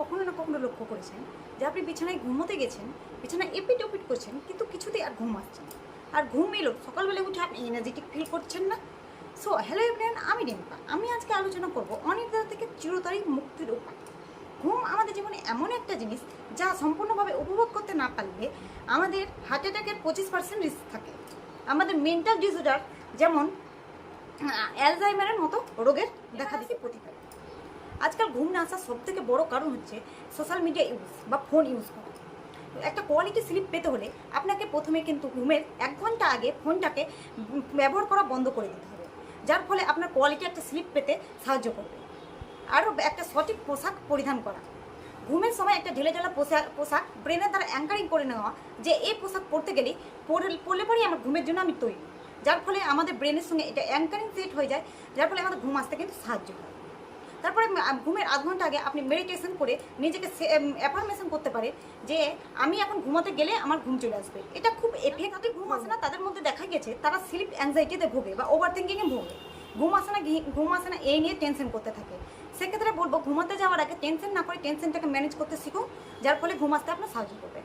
কখনো না কখনো লক্ষ্য করেছেন যে আপনি বিছানায় ঘুমোতে গেছেন, বিছানায় এপিট ওপিট করছেন, কিন্তু কিছুতেই আর ঘুম আসছে না, আর ঘুম এলো সকালবেলা উঠে আপনি এনার্জেটিক ফিল করছেন না। সো হ্যালো এভরিওয়ান, আমি রিম্পা। আমি আজকে আলোচনা করব অনিদ্রা থেকে চিরতরে মুক্তির উপায়। ঘুম আমাদের জীবনে এমন একটা জিনিস যা সম্পূর্ণভাবে উপভোগ করতে না পারলে আমাদের হার্ট অ্যাটাকের 25% রিস্ক থাকে। আমাদের মেন্টাল ডিসঅর্ডার যেমন অ্যালজাইমারের মতো রোগের দেখা দিতে প্রতিকার। আজকাল ঘুম না আসার সবথেকে বড় কারণ হচ্ছে সোশ্যাল মিডিয়া ইউজ বা ফোন ইউজ করা। একটা কোয়ালিটি স্লিপ পেতে হলে আপনাকে প্রথমে কিন্তু ঘুমের 1 ঘন্টা আগে ফোনটাকে ব্যবহার করা বন্ধ করে দিতে হবে, যার ফলে আপনার কোয়ালিটি একটা স্লিপ পেতে সাহায্য করবে। আরও একটা সঠিক পোশাক পরিধান করা। ঘুমের সময় একটা ঢিলেঢালা পোশাক ব্রেনের দ্বারা অ্যাঙ্কারিং করে নেওয়া, যে এই পোশাক পরতে গেলেই পরলে পরেই আমার ঘুমের জন্য আমি তৈরি, যার ফলে আমাদের ব্রেনের সঙ্গে এটা অ্যাঙ্কারিং সেট হয়ে যায়, যার ফলে আমাদের ঘুম আসতে কিন্তু সাহায্য হয়। তারপরে ঘুমের 1/2 ঘন্টা আগে আপনি মেডিটেশন করে নিজেকে অ্যাফার্মেশন করতে পারে যে আমি এখন ঘুমাতে গেলে আমার ঘুম চলে আসবে। এটা খুব এফেক্টিভ। ঘুম আসে না তাদের মধ্যে দেখা গেছে তারা স্লিপ অ্যাংজাইটিতে ভোগে বা ওভার থিঙ্কিংয়ে ভোগে। ঘুম আসে না এই নিয়ে টেনশন করতে থাকে। সেক্ষেত্রে বলবো ঘুমাতে যাওয়ার আগে টেনশন না করে টেনশনটাকে ম্যানেজ করতে শিখুন, যার ফলে ঘুম আসতে আপনার সাহায্য করবে।